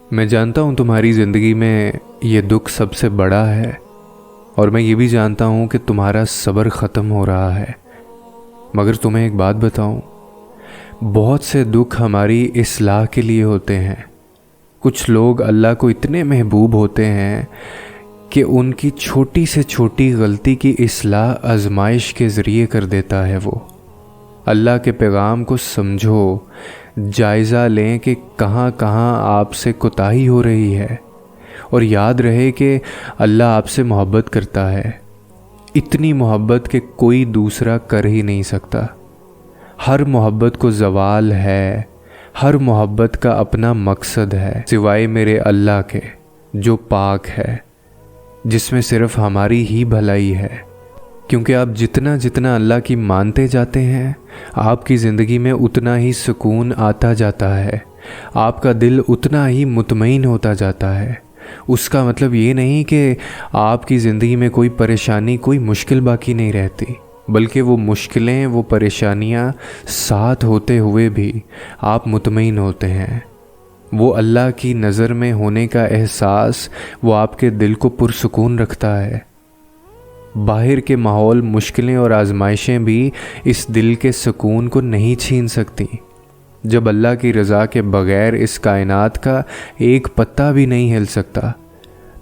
मैं जानता हूँ तुम्हारी ज़िंदगी में ये दुख सबसे बड़ा है, और मैं ये भी जानता हूँ कि तुम्हारा सब्र ख़त्म हो रहा है। मगर तुम्हें एक बात बताऊँ, बहुत से दुख हमारी इस्लाह के लिए होते हैं। कुछ लोग अल्लाह को इतने महबूब होते हैं कि उनकी छोटी से छोटी गलती की इस्लाह आजमाइश के ज़रिए कर देता है। वो अल्लाह के पैगाम को समझो, जायज़ा लें कि कहाँ कहाँ आपसे कोताही हो रही है, और याद रहे कि अल्लाह आपसे मोहब्बत करता है, इतनी मोहब्बत कि कोई दूसरा कर ही नहीं सकता। हर मोहब्बत को ज़वाल है, हर मोहब्बत का अपना मकसद है, सिवाय मेरे अल्लाह के जो पाक है, जिसमें सिर्फ हमारी ही भलाई है। क्योंकि आप जितना जितना अल्लाह की मानते जाते हैं, आपकी ज़िंदगी में उतना ही सुकून आता जाता है, आपका दिल उतना ही मुतमईन होता जाता है। उसका मतलब ये नहीं कि आपकी ज़िंदगी में कोई परेशानी, कोई मुश्किल बाकी नहीं रहती, बल्कि वो मुश्किलें, वो परेशानियाँ साथ होते हुए भी आप मुतमईन होते हैं। वो अल्लाह की नज़र में होने का एहसास वो आपके दिल को पुरसुकून रखता है। बाहर के माहौल, मुश्किलें और आजमाइशें भी इस दिल के सुकून को नहीं छीन सकती। जब अल्लाह की रज़ा के बग़ैर इस कायनात का एक पत्ता भी नहीं हिल सकता,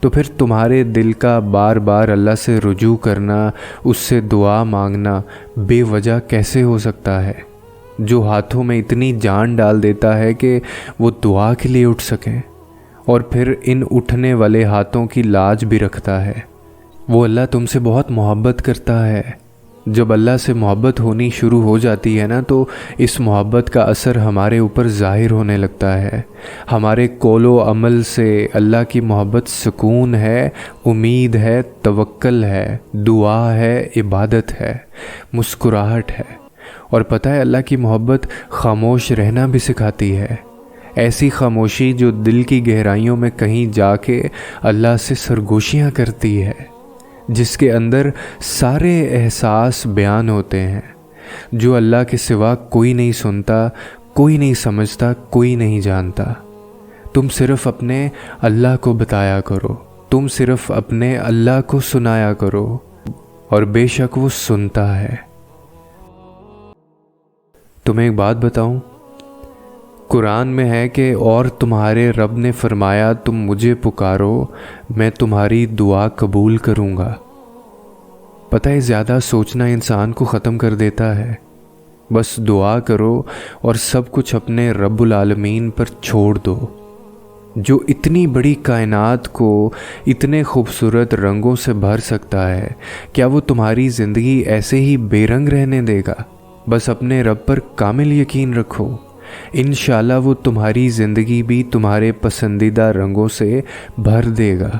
तो फिर तुम्हारे दिल का बार बार अल्लाह से रुजू करना, उससे दुआ मांगना बेवजह कैसे हो सकता है, जो हाथों में इतनी जान डाल देता है कि वो दुआ के लिए उठ सकें, और फिर इन उठने वाले हाथों की लाज भी रखता है। वो अल्लाह तुमसे बहुत मोहब्बत करता है। जब अल्लाह से मोहब्बत होनी शुरू हो जाती है ना, तो इस मोहब्बत का असर हमारे ऊपर ज़ाहिर होने लगता है। हमारे कौलो अमल से अल्लाह की मोहब्बत सुकून है, उम्मीद है, तवक्कल है, दुआ है, इबादत है, मुस्कुराहट है। और पता है, अल्लाह की मोहब्बत खामोश रहना भी सिखाती है। ऐसी खामोशी जो दिल की गहराइयों में कहीं जाके अल्लाह से सरगोशियाँ करती है, जिसके अंदर सारे एहसास बयान होते हैं, जो अल्लाह के सिवा कोई नहीं सुनता, कोई नहीं समझता, कोई नहीं जानता। तुम सिर्फ़ अपने अल्लाह को बताया करो, तुम सिर्फ़ अपने अल्लाह को सुनाया करो, और बेशक वो सुनता है। तुम्हें एक बात बताऊं, कुरान में है कि और तुम्हारे रब ने फरमाया, तुम मुझे पुकारो, मैं तुम्हारी दुआ कबूल करूँगा। पता है, ज़्यादा सोचना इंसान को ख़त्म कर देता है। बस दुआ करो और सब कुछ अपने रब्बुल आलमीन पर छोड़ दो, जो इतनी बड़ी कायनात को इतने खूबसूरत रंगों से भर सकता है। क्या वो तुम्हारी ज़िंदगी ऐसे ही बेरंग रहने देगा? बस अपने रब पर कामिल यकीन रखो, इंशाल्लाह वो तुम्हारी ज़िंदगी भी तुम्हारे पसंदीदा रंगों से भर देगा।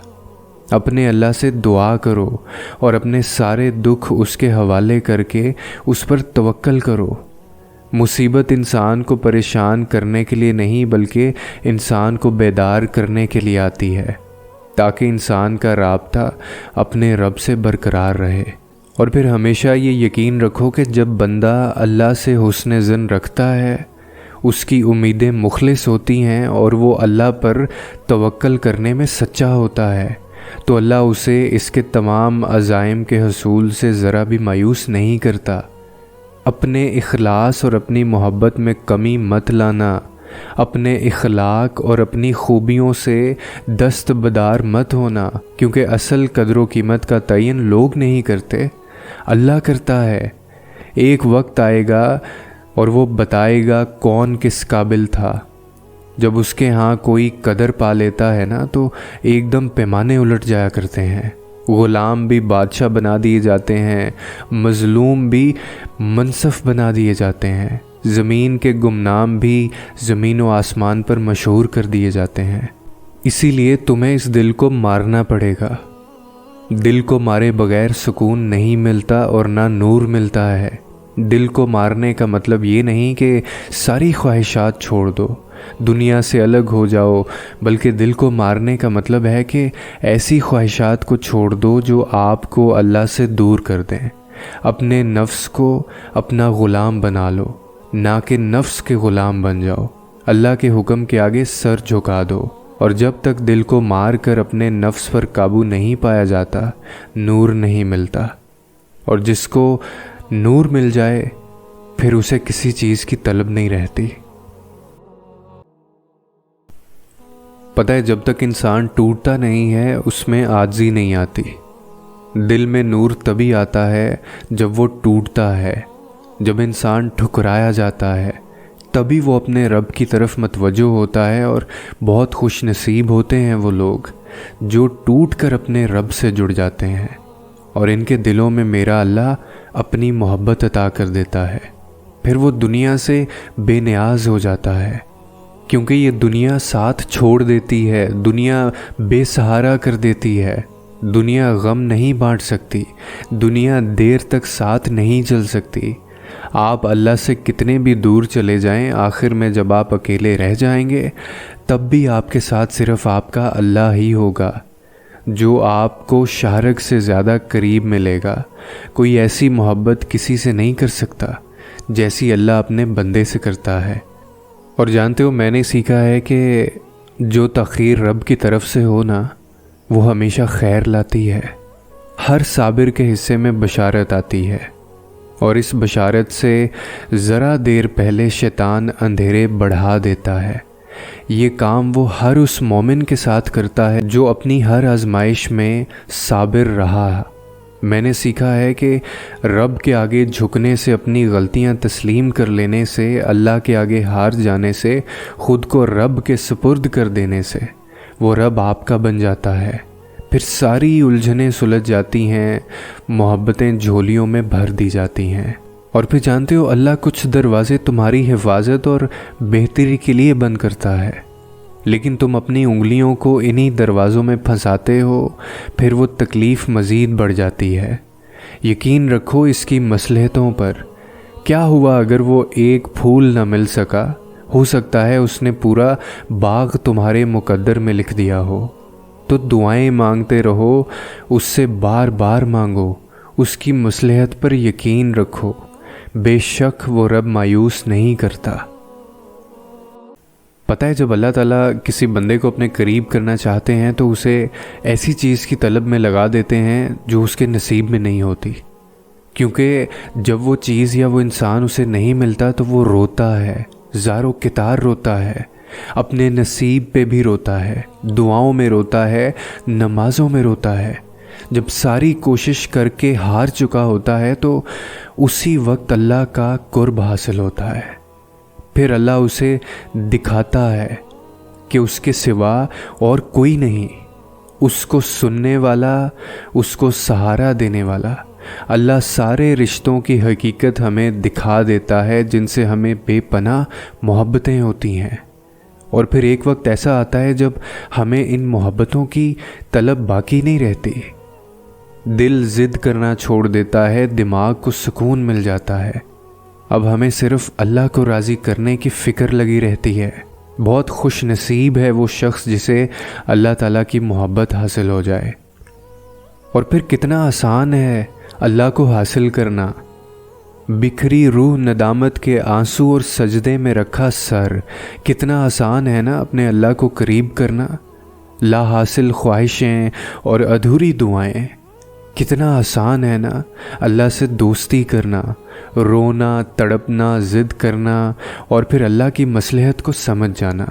अपने अल्लाह से दुआ करो और अपने सारे दुख उसके हवाले करके उस पर तवक्कल करो। मुसीबत इंसान को परेशान करने के लिए नहीं, बल्कि इंसान को बेदार करने के लिए आती है, ताकि इंसान का राब्ता अपने रब से बरकरार रहे। और फिर हमेशा ये यकीन रखो कि जब बंदा अल्लाह से हुस्न ज़न रखता है, उसकी उम्मीदें मुखलिस होती हैं और वो अल्लाह पर तवक्कल करने में सच्चा होता है, तो अल्लाह उसे इसके तमाम अज़ाइम के हसूल से ज़रा भी मायूस नहीं करता। अपने इखलास और अपनी मोहब्बत में कमी मत लाना, अपने इखलाक और अपनी खूबियों से दस्तबदार मत होना, क्योंकि असल कदर कीमत का तयन लोग नहीं करते, अल्लाह करता है। एक वक्त आएगा और वो बताएगा कौन किस काबिल था। जब उसके यहाँ कोई कदर पा लेता है ना, तो एकदम पैमाने उलट जाया करते हैं। ग़ुलाम भी बादशाह बना दिए जाते हैं, मज़लूम भी मनसफ़ बना दिए जाते हैं, ज़मीन के गुमनाम भी ज़मीन व आसमान पर मशहूर कर दिए जाते हैं। इसीलिए तुम्हें इस दिल को मारना पड़ेगा। दिल को मारे बग़ैर सुकून नहीं मिलता और ना नूर मिलता है। दिल को मारने का मतलब ये नहीं कि सारी ख्वाहिशात छोड़ दो, दुनिया से अलग हो जाओ, बल्कि दिल को मारने का मतलब है कि ऐसी ख्वाहिशात को छोड़ दो जो आपको अल्लाह से दूर कर दें। अपने नफ्स को अपना ग़ुलाम बना लो, ना कि नफ्स के ग़ुलाम बन जाओ। अल्लाह के हुक्म के आगे सर झुका दो। اور جب تک دل کو مار کر اپنے نفس پر قابو نہیں پایا جاتا نور نہیں ملتا، اور جس کو نور مل جائے پھر اسے کسی چیز کی طلب نہیں رہتی۔ پتہ ہے جب تک انسان ٹوٹتا نہیں ہے اس میں عاجزی نہیں آتی۔ دل میں نور تبھی آتا ہے جب وہ ٹوٹتا ہے، جب انسان ٹھکرایا جاتا ہے تبھی وہ اپنے رب کی طرف متوجہ ہوتا ہے، اور بہت خوش نصیب ہوتے ہیں وہ لوگ جو ٹوٹ کر اپنے رب سے جڑ جاتے ہیں اور ان کے دلوں میں میرا اللہ اپنی محبت عطا کر دیتا ہے۔ پھر وہ دنیا سے بے نیاز ہو جاتا ہے، کیونکہ یہ دنیا ساتھ چھوڑ دیتی ہے، دنیا بے سہارا کر دیتی ہے، دنیا غم نہیں بانٹ سکتی، دنیا دیر تک ساتھ نہیں چل سکتی۔ آپ اللہ سے کتنے بھی دور چلے جائیں، آخر میں جب آپ اکیلے رہ جائیں گے تب بھی آپ کے ساتھ صرف آپ کا اللہ ہی ہوگا جو آپ کو شارک سے زیادہ قریب ملے گا۔ کوئی ایسی محبت کسی سے نہیں کر سکتا جیسی اللہ اپنے بندے سے کرتا ہے۔ اور جانتے ہو میں نے سیکھا ہے کہ جو تاخیر رب کی طرف سے ہو نا وہ ہمیشہ خیر لاتی ہے۔ ہر صابر کے حصے میں بشارت آتی ہے، اور اس بشارت سے ذرا دیر پہلے شیطان اندھیرے بڑھا دیتا ہے۔ یہ کام وہ ہر اس مومن کے ساتھ کرتا ہے جو اپنی ہر آزمائش میں صابر رہا۔ میں نے سیکھا ہے کہ رب کے آگے جھکنے سے، اپنی غلطیاں تسلیم کر لینے سے، اللہ کے آگے ہار جانے سے، خود کو رب کے سپرد کر دینے سے وہ رب آپ کا بن جاتا ہے۔ پھر ساری الجھنیں سلجھ جاتی ہیں، محبتیں جھولیوں میں بھر دی جاتی ہیں، اور پھر جانتے ہو اللہ کچھ دروازے تمہاری حفاظت اور بہتری کے لیے بند کرتا ہے، لیکن تم اپنی انگلیوں کو انہی دروازوں میں پھنساتے ہو، پھر وہ تکلیف مزید بڑھ جاتی ہے۔ یقین رکھو اس کی مصلحتوں پر۔ کیا ہوا اگر وہ ایک پھول نہ مل سکا؟ ہو سکتا ہے اس نے پورا باغ تمہارے مقدر میں لکھ دیا ہو۔ تو دعائیں مانگتے رہو، اس سے بار بار مانگو، اس کی مصلحت پر یقین رکھو، بے شک وہ رب مایوس نہیں کرتا۔ پتہ ہے جب اللہ تعالیٰ کسی بندے کو اپنے قریب کرنا چاہتے ہیں تو اسے ایسی چیز کی طلب میں لگا دیتے ہیں جو اس کے نصیب میں نہیں ہوتی، کیونکہ جب وہ چیز یا وہ انسان اسے نہیں ملتا تو وہ روتا ہے، زار و کتار روتا ہے، اپنے نصیب پہ بھی روتا ہے، دعاؤں میں روتا ہے، نمازوں میں روتا ہے۔ جب ساری کوشش کر کے ہار چکا ہوتا ہے تو اسی وقت اللہ کا قرب حاصل ہوتا ہے۔ پھر اللہ اسے دکھاتا ہے کہ اس کے سوا اور کوئی نہیں، اس کو سننے والا، اس کو سہارا دینے والا۔ اللہ سارے رشتوں کی حقیقت ہمیں دکھا دیتا ہے جن سے ہمیں بے پناہ محبتیں ہوتی ہیں، اور پھر ایک وقت ایسا آتا ہے جب ہمیں ان محبتوں کی طلب باقی نہیں رہتی، دل ضد کرنا چھوڑ دیتا ہے، دماغ کو سکون مل جاتا ہے، اب ہمیں صرف اللہ کو راضی کرنے کی فکر لگی رہتی ہے۔ بہت خوش نصیب ہے وہ شخص جسے اللہ تعالیٰ کی محبت حاصل ہو جائے۔ اور پھر کتنا آسان ہے اللہ کو حاصل کرنا۔ بکھری روح ندامت کے آنسو اور سجدے میں رکھا سر، کتنا آسان ہے نا اپنے اللہ کو قریب کرنا۔ لا حاصل خواہشیں اور ادھوری دعائیں، کتنا آسان ہے نا اللہ سے دوستی کرنا، رونا، تڑپنا، ضد کرنا، اور پھر اللہ کی مصلحت کو سمجھ جانا۔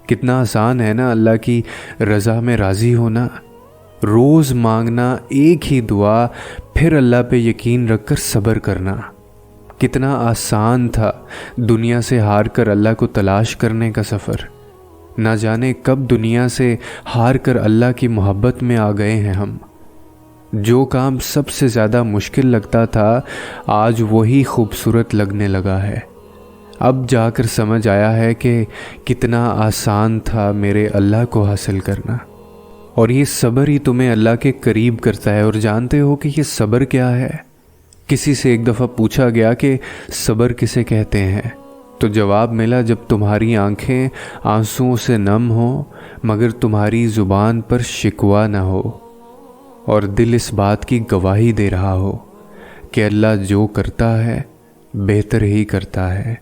کتنا آسان ہے نا اللہ کی رضا میں راضی ہونا، روز مانگنا ایک ہی دعا، پھر اللہ پہ یقین رکھ کر صبر کرنا۔ کتنا آسان تھا دنیا سے ہار کر اللہ کو تلاش کرنے کا سفر۔ نہ جانے کب دنیا سے ہار کر اللہ کی محبت میں آ گئے ہیں ہم۔ جو کام سب سے زیادہ مشکل لگتا تھا آج وہی خوبصورت لگنے لگا ہے۔ اب جا کر سمجھ آیا ہے کہ کتنا آسان تھا میرے اللہ کو حاصل کرنا، اور یہ صبر ہی تمہیں اللہ کے قریب کرتا ہے۔ اور جانتے ہو کہ یہ صبر کیا ہے؟ کسی سے ایک دفعہ پوچھا گیا کہ صبر کسے کہتے ہیں، تو جواب ملا جب تمہاری آنکھیں آنسوؤں سے نم ہوں مگر تمہاری زبان پر شکوہ نہ ہو، اور دل اس بات کی گواہی دے رہا ہو کہ اللہ جو کرتا ہے بہتر ہی کرتا ہے۔